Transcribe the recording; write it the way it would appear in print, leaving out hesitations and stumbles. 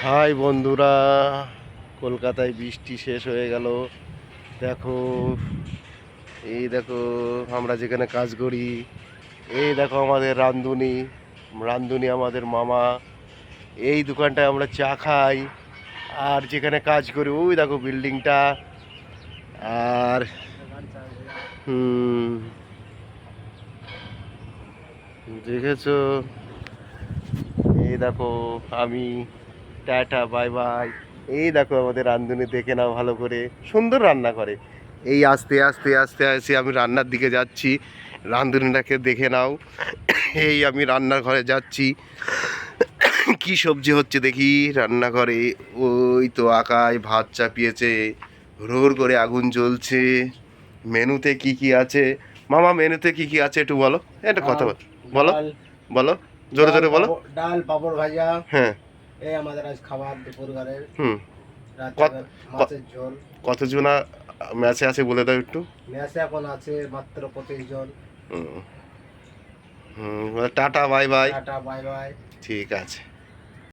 High বন্ধুরা, কলকাতায় বৃষ্টি শেষ হয়ে গেল। দেখো, এই দেখো আমরা যেখানে কাজ করি, এই দেখো আমাদের রান্ধুনি। রান্ধুনি আমাদের মামা। এই দোকানটায় আমরা চা খাই, আর যেখানে কাজ করি ওই দেখো বিল্ডিংটা। আর দেখেছো, এই দেখো আমি। Tata, bye by. এই দেখো আমাদের রান্ধুনি, দেখে নাও ভালো করে, সুন্দর রান্না করে। এই আস্তে আস্তে আস্তে আস্তে আমি রান্নার দিকে যাচ্ছি, রান্ধুনিটাকে দেখে নাও। এই আমি রান্নার ঘরে যাচ্ছি, কি সবজি হচ্ছে দেখি রান্নাঘরে। ওই তো আকায় ভাত চাপিয়েছে, হুড় করে আগুন জ্বলছে। মেনুতে কি কি আছে মামা, মেনুতে কি কি আছে একটু বলো, একটা কথা বলো, বলো জোরে জোরে বলো। ডাল, পাপড় ভাজা। হ্যাঁ, এই আমাদের আজ খাবার দুপুরবেলার। মাছের ঝোল। কতজনা ম্যাচে আছে বলে দাও একটু। ম্যাচে এখন আছে মাত্র 25 জন। Tata bye bye. Tata bye bye. ঠিক আছে।